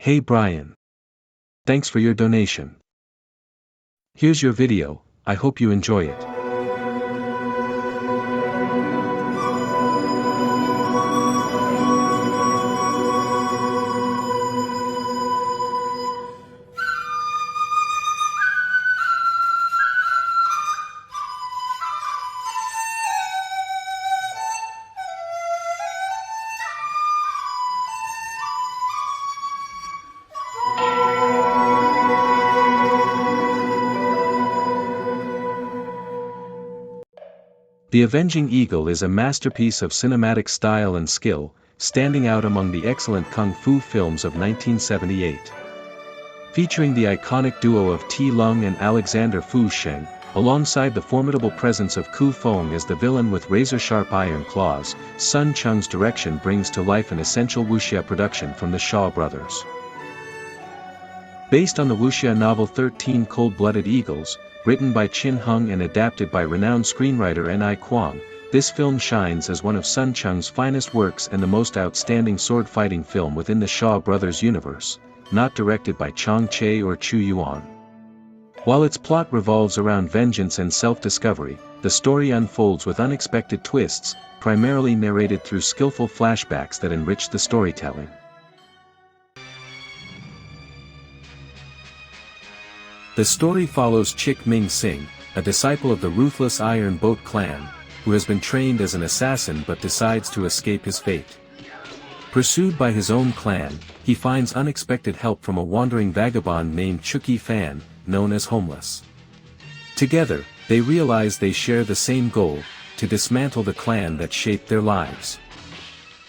Hey Brian. Thanks for your donation. Here's your video, I hope you enjoy it. The Avenging Eagle is a masterpiece of cinematic style and skill, standing out among the excellent kung fu films of 1978. Featuring the iconic duo of T. Lung and Alexander Fu Sheng, alongside the formidable presence of Ku Feng as the villain with razor-sharp iron claws, Sun Chung's direction brings to life an essential Wuxia production from the Shaw brothers. Based on the Wuxia novel 13 Cold-Blooded Eagles, written by Chin Hung and adapted by renowned screenwriter N.I. Kwang, this film shines as one of Sun Chung's finest works and the most outstanding sword-fighting film within the Shaw brothers universe, not directed by Chong Che or Chu Yuan. While its plot revolves around vengeance and self-discovery, the story unfolds with unexpected twists, primarily narrated through skillful flashbacks that enrich the storytelling. The story follows Chik Ming-sing, a disciple of the ruthless Iron Boat clan, who has been trained as an assassin but decides to escape his fate. Pursued by his own clan, he finds unexpected help from a wandering vagabond named Chuki Fan, known as Homeless. Together, they realize they share the same goal, to dismantle the clan that shaped their lives.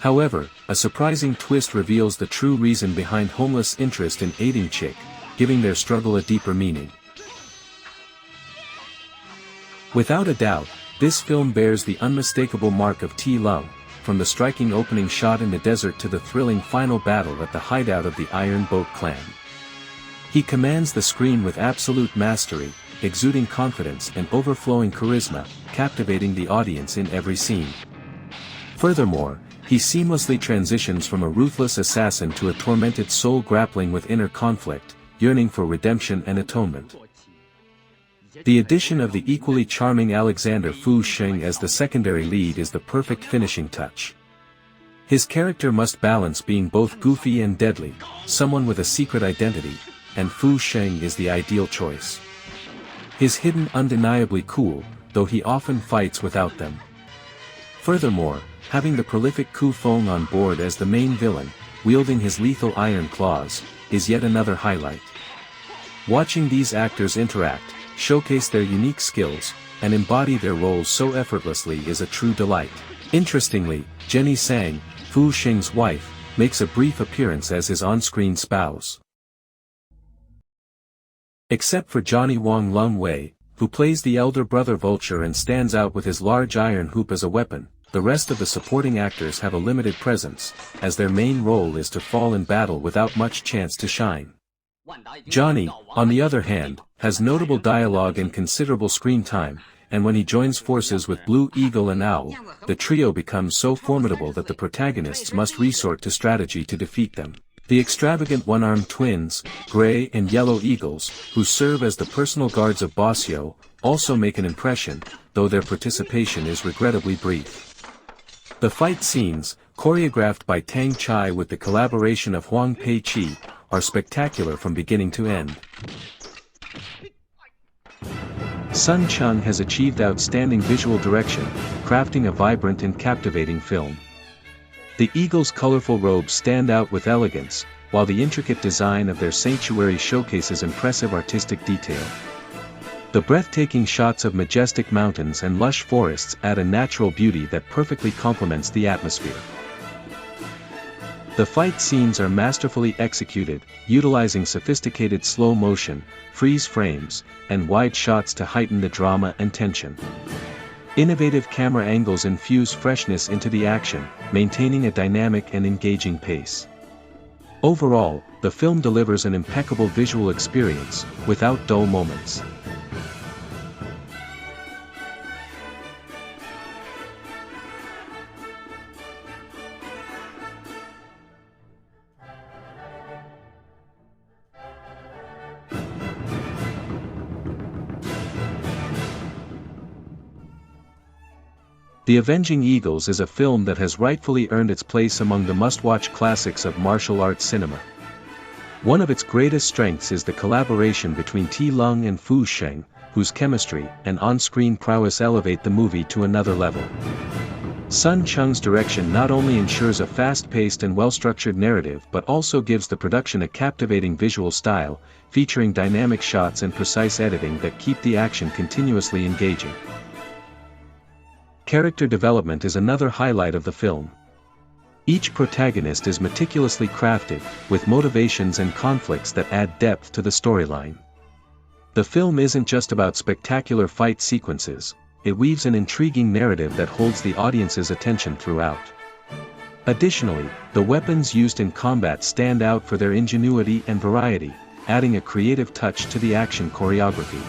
However, a surprising twist reveals the true reason behind Homeless' interest in aiding Chik, giving their struggle a deeper meaning. Without a doubt, this film bears the unmistakable mark of T. Lung, from the striking opening shot in the desert to the thrilling final battle at the hideout of the Iron Boat clan. He commands the screen with absolute mastery, exuding confidence and overflowing charisma, captivating the audience in every scene. Furthermore, he seamlessly transitions from a ruthless assassin to a tormented soul grappling with inner conflict, yearning for redemption and atonement. The addition of the equally charming Alexander Fu Sheng as the secondary lead is the perfect finishing touch. His character must balance being both goofy and deadly, someone with a secret identity, and Fu Sheng is the ideal choice. His hidden undeniably cool, though he often fights without them. Furthermore, having the prolific Ku Feng on board as the main villain, wielding his lethal iron claws, is yet another highlight. Watching these actors interact, showcase their unique skills, and embody their roles so effortlessly is a true delight. Interestingly, Jenny Sang, Fu Sheng's wife, makes a brief appearance as his on-screen spouse. Except for Johnny Wong Lung Wei, who plays the elder brother Vulture and stands out with his large iron hoop as a weapon, the rest of the supporting actors have a limited presence, as their main role is to fall in battle without much chance to shine. Johnny, on the other hand, has notable dialogue and considerable screen time, and when he joins forces with Blue Eagle and Owl, the trio becomes so formidable that the protagonists must resort to strategy to defeat them. The extravagant one-armed twins, Gray and Yellow Eagles, who serve as the personal guards of Bossio, also make an impression, though their participation is regrettably brief. The fight scenes, choreographed by Tang Chai with the collaboration of Huang Pei-chi, are spectacular from beginning to end. Sun Chung has achieved outstanding visual direction, crafting a vibrant and captivating film. The Eagles' colorful robes stand out with elegance, while the intricate design of their sanctuary showcases impressive artistic detail. The breathtaking shots of majestic mountains and lush forests add a natural beauty that perfectly complements the atmosphere. The fight scenes are masterfully executed, utilizing sophisticated slow motion, freeze frames, and wide shots to heighten the drama and tension. Innovative camera angles infuse freshness into the action, maintaining a dynamic and engaging pace. Overall, the film delivers an impeccable visual experience, without dull moments. The Avenging Eagles is a film that has rightfully earned its place among the must-watch classics of martial arts cinema. One of its greatest strengths is the collaboration between T. Lung and Fu Sheng, whose chemistry and on-screen prowess elevate the movie to another level. Sun Chung's direction not only ensures a fast-paced and well-structured narrative but also gives the production a captivating visual style, featuring dynamic shots and precise editing that keep the action continuously engaging. Character development is another highlight of the film. Each protagonist is meticulously crafted, with motivations and conflicts that add depth to the storyline. The film isn't just about spectacular fight sequences, it weaves an intriguing narrative that holds the audience's attention throughout. Additionally, the weapons used in combat stand out for their ingenuity and variety, adding a creative touch to the action choreography.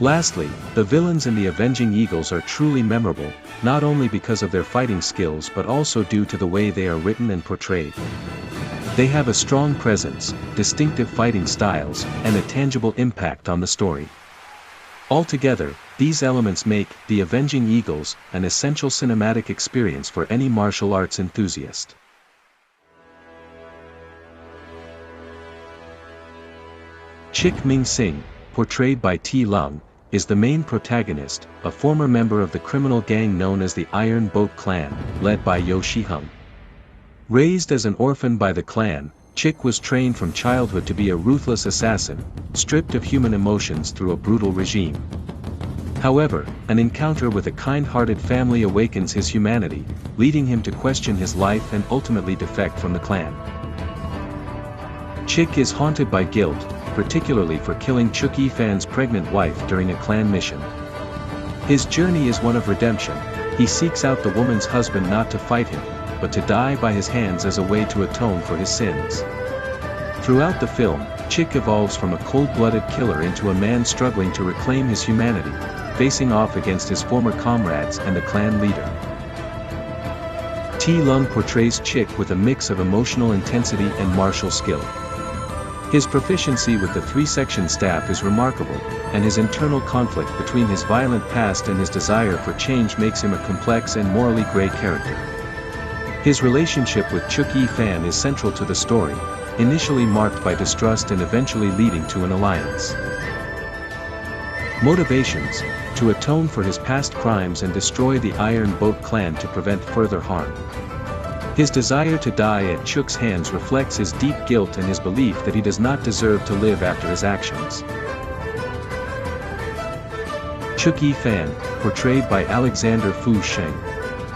Lastly, the villains in the Avenging Eagles are truly memorable, not only because of their fighting skills but also due to the way they are written and portrayed. They have a strong presence, distinctive fighting styles, and a tangible impact on the story. Altogether, these elements make The Avenging Eagles an essential cinematic experience for any martial arts enthusiast. Chik Ming-sing, portrayed by T. Lung, is the main protagonist, a former member of the criminal gang known as the Iron Boat Clan, led by Yo Shi-hung. Raised as an orphan by the clan, Chik was trained from childhood to be a ruthless assassin, stripped of human emotions through a brutal regime. However, an encounter with a kind-hearted family awakens his humanity, leading him to question his life and ultimately defect from the clan. Chik is haunted by guilt, particularly for killing Chuk Yi-fan's pregnant wife during a clan mission. His journey is one of redemption. He seeks out the woman's husband not to fight him, but to die by his hands as a way to atone for his sins. Throughout the film, Chik evolves from a cold-blooded killer into a man struggling to reclaim his humanity, facing off against his former comrades and the clan leader. T. Lung portrays Chik with a mix of emotional intensity and martial skill. His proficiency with the three-section staff is remarkable, and his internal conflict between his violent past and his desire for change makes him a complex and morally gray character. His relationship with Chuk Yi-fan is central to the story, initially marked by distrust and eventually leading to an alliance. Motivations: to atone for his past crimes and destroy the Iron Boat Clan to prevent further harm. His desire to die at Chuk's hands reflects his deep guilt and his belief that he does not deserve to live after his actions. Chuk Yi-fan, portrayed by Alexander Fu Sheng.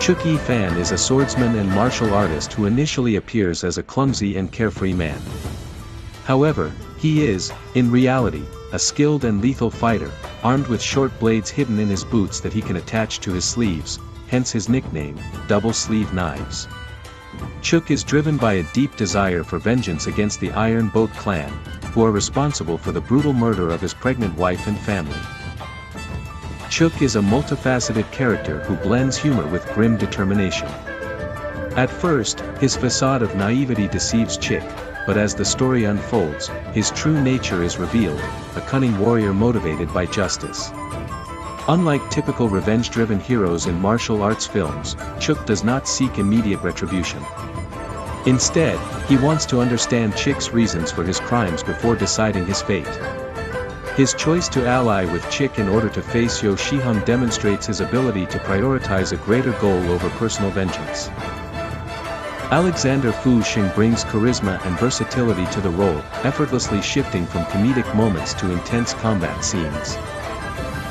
Chuk Yi-fan is a swordsman and martial artist who initially appears as a clumsy and carefree man. However, he is, in reality, a skilled and lethal fighter, armed with short blades hidden in his boots that he can attach to his sleeves, hence his nickname, double-sleeve knives. Chuk is driven by a deep desire for vengeance against the Iron Boat Clan, who are responsible for the brutal murder of his pregnant wife and family. Chuk is a multifaceted character who blends humor with grim determination. At first, his facade of naivety deceives Chik, but as the story unfolds, his true nature is revealed, a cunning warrior motivated by justice. Unlike typical revenge-driven heroes in martial arts films, Chuk does not seek immediate retribution. Instead, he wants to understand Chik's reasons for his crimes before deciding his fate. His choice to ally with Chik in order to face Yo Shi-hung demonstrates his ability to prioritize a greater goal over personal vengeance. Alexander Fu Sheng brings charisma and versatility to the role, effortlessly shifting from comedic moments to intense combat scenes.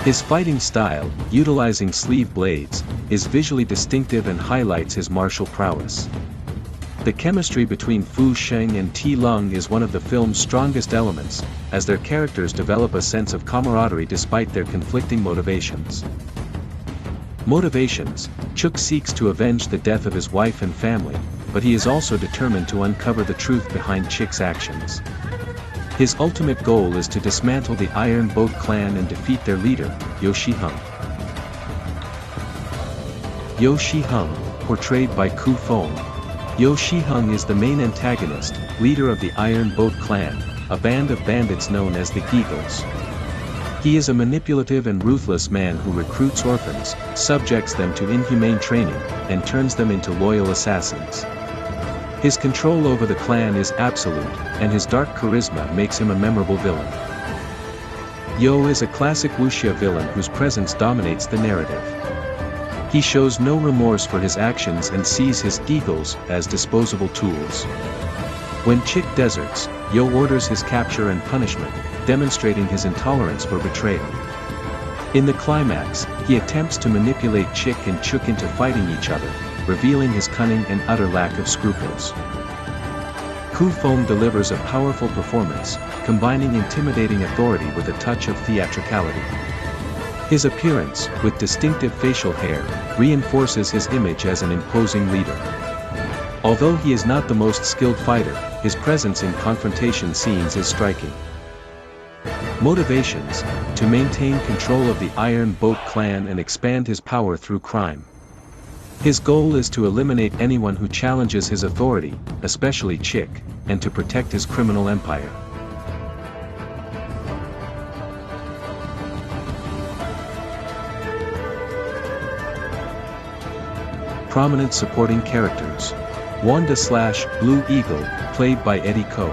His fighting style, utilizing sleeve blades, is visually distinctive and highlights his martial prowess. The chemistry between Fu Sheng and T. Lung is one of the film's strongest elements, as their characters develop a sense of camaraderie despite their conflicting motivations. Chuk seeks to avenge the death of his wife and family, but he is also determined to uncover the truth behind Chik's actions. His ultimate goal is to dismantle the Iron Boat Clan and defeat their leader, Yo Shi-hung. Yo Shi-hung, portrayed by Ku Fong. Yo Shi-hung is the main antagonist, leader of the Iron Boat Clan, a band of bandits known as the Eagles. He is a manipulative and ruthless man who recruits orphans, subjects them to inhumane training, and turns them into loyal assassins. His control over the clan is absolute, and his dark charisma makes him a memorable villain. Yo is a classic Wuxia villain whose presence dominates the narrative. He shows no remorse for his actions and sees his eagles as disposable tools. When Chik deserts, Yo orders his capture and punishment, demonstrating his intolerance for betrayal. In the climax, he attempts to manipulate Chik and Chuk into fighting each other, revealing his cunning and utter lack of scruples. Ku Feng delivers a powerful performance, combining intimidating authority with a touch of theatricality. His appearance, with distinctive facial hair, reinforces his image as an imposing leader. Although he is not the most skilled fighter, his presence in confrontation scenes is striking. Motivations: to maintain control of the Iron Boat clan and expand his power through crime. His goal is to eliminate anyone who challenges his authority, especially Chik, and to protect his criminal empire. Prominent supporting characters. Wanda/Blue Eagle, played by Eddie Ko.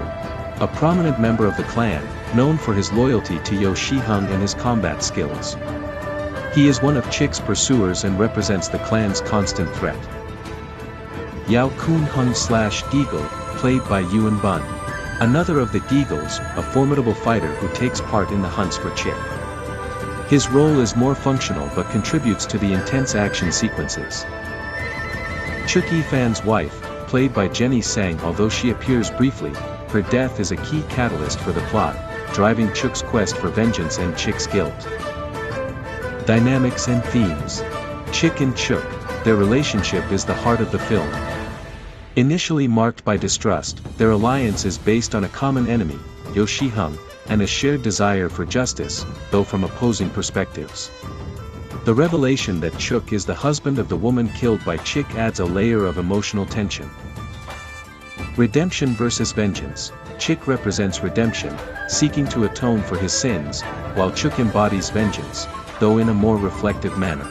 A prominent member of the clan, known for his loyalty to Yo Shiheng and his combat skills. He is one of Chik's pursuers and represents the clan's constant threat. Yao Kun Hung/Eagle, played by Yuan Bun. Another of the Eagles, a formidable fighter who takes part in the hunts for Chik. His role is more functional but contributes to the intense action sequences. Chuk Yifan's wife, played by Jenny Sang. Although she appears briefly, her death is a key catalyst for the plot, driving Chuk's quest for vengeance and Chik's guilt. Dynamics and themes. Chik and Chuk, their relationship is the heart of the film. Initially marked by distrust, their alliance is based on a common enemy, Yo Shiheng, and a shared desire for justice, though from opposing perspectives. The revelation that Chuk is the husband of the woman killed by Chik adds a layer of emotional tension. Redemption versus vengeance. Chik represents redemption, seeking to atone for his sins, while Chuk embodies vengeance, though in a more reflective manner.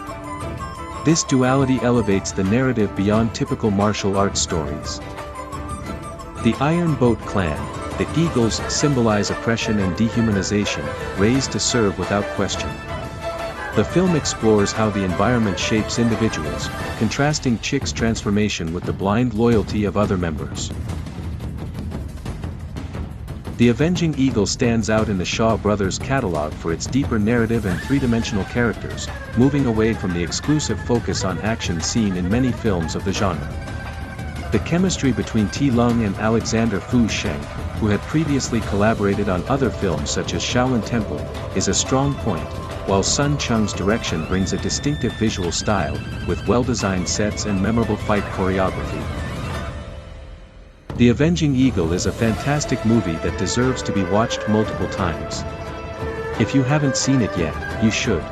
This duality elevates the narrative beyond typical martial arts stories. The Iron Boat clan, the Eagles, symbolize oppression and dehumanization, raised to serve without question. The film explores how the environment shapes individuals, contrasting Chik's transformation with the blind loyalty of other members. The Avenging Eagle stands out in the Shaw Brothers catalog for its deeper narrative and three-dimensional characters, moving away from the exclusive focus on action seen in many films of the genre. The chemistry between T. Lung and Alexander Fu Sheng, who had previously collaborated on other films such as Shaolin Temple, is a strong point, while Sun Chung's direction brings a distinctive visual style, with well-designed sets and memorable fight choreography. The Avenging Eagle is a fantastic movie that deserves to be watched multiple times. If you haven't seen it yet, you should.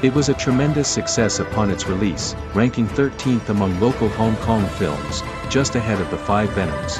It was a tremendous success upon its release, ranking 13th among local Hong Kong films, just ahead of The Five Venoms.